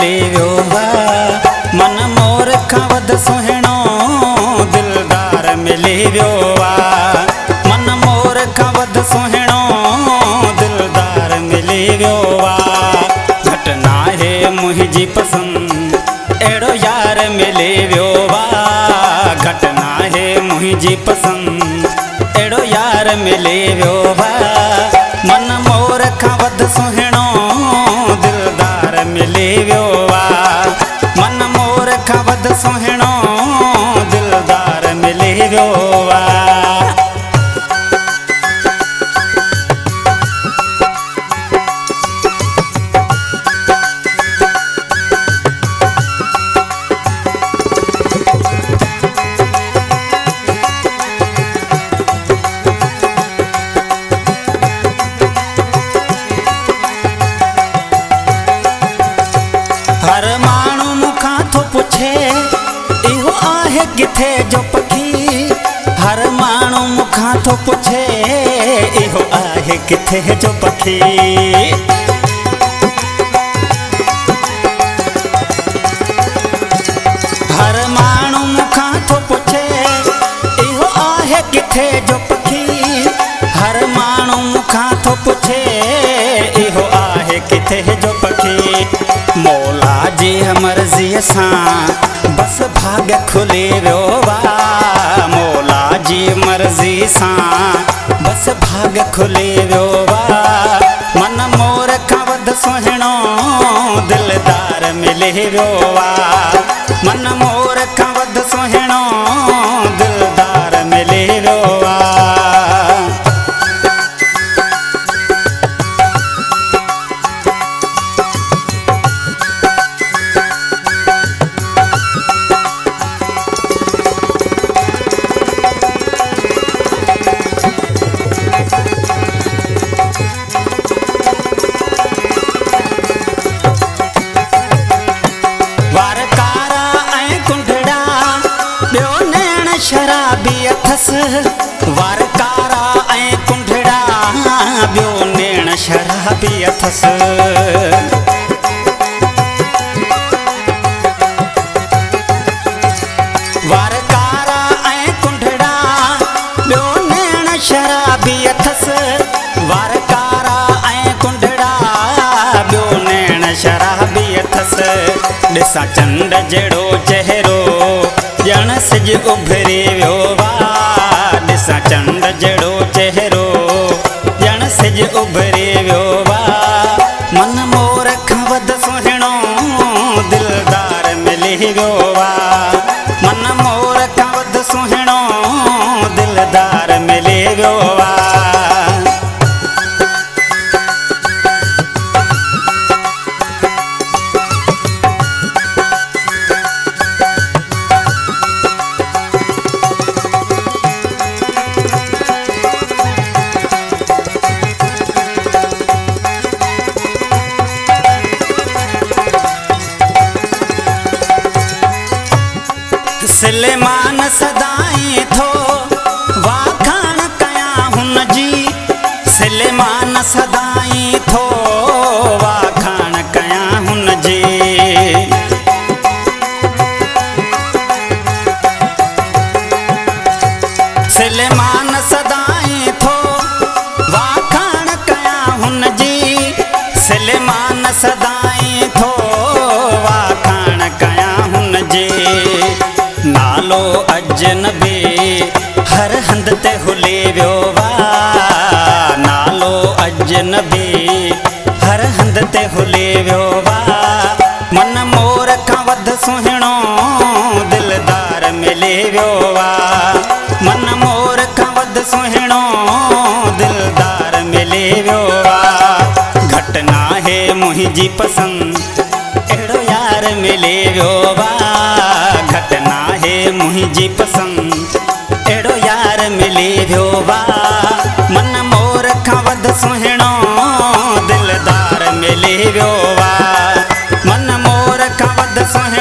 मिली वियो वा। मन मोर खां वध सुहिणो दिलदार मिली वियो वा। मन मोर खां वध सुहिणो दिलदार मिली वियो वा। घटि नाहे मुंहिंजी पसंदि अहिड़ो यार मिली वियो वा। घटि नाहे मुंहिंजी पसंदि अहिड़ो यार मिली वियो वा। मन मोर खां वध सुहिणो दिलदार मिली वियो वा। मन मोर खां वध सुहिणो दिलदार मिली वियो वा। हर माण्हू मूंखां थो पुछे इहो आहे किथे जो पखी। हर माण्हू मूंखां थो पुछे इहो आहे किथे जो पखी। हर माण्हू मूंखां थो पुछे इहो आहे किथे जो पखी। हर माण्हू मूंखां थो पुछे इहो आहे किथे जो पखी। मौला जी मर्ज़ीअ सां बस भाग खुली वियो वा। मौला जी मर्ज़ी सां बस भाग खुली वियो वा। मन मोर खां वध सुहिणो दिलदार मिली वियो वा। मन मोर खां वध सुहिणो दिलदार मिली वियो वा। शराबी अथस वार कारा ऐं कुंडड़ा ॿियो नेण शराबी अथस। वार कारा ऐं कुंडड़ा ॿियो नेण शराबी अथस। वार कारा ऐं कुंडड़ा ॿियो नेण शराबी अथस। ॾिसां चंड जहिड़ो चहिरो ॼण सिज उभरी वियो वा। ॾिसां चंड जहिड़ो चहिरो ॼण सिज उभरी वियो वा। मन मोर खां वध सुहिणो दिलदार मिली वियो वा। मन मोर खां वध सुहिणो दिलदार मिली वियो वा। सिलेमान सदाई थो वाखाण कयां हुन जी। सिलेमान सदाई थो वाखाण कयां हुन जी। सिलेमान सदाई थो वाखाण कयां हुन जी। सिलेमान सदाई थो वाखाण कयां हुन जी। नालो अजनबी हर हंध ते हुली वियो वा। नालो अजनबी हर हंध ते हुली वियो वा। मन मोर खां वध सुहिणो दिलदार मिली वियो वा। मन मोर खां वध सुहिणो दिलदार मिली वियो वा। घटि नाहे मुंहिंजी पसंदि अहिड़ो यार मिली वियो वा। घटि नाहे मुंहिंजी पसंदि अहिड़ो यार मिली वियो वा। मन मोर खां वध सुहिणो दिलदार मिली वियो वा। मन मोर खां वध सुहिणो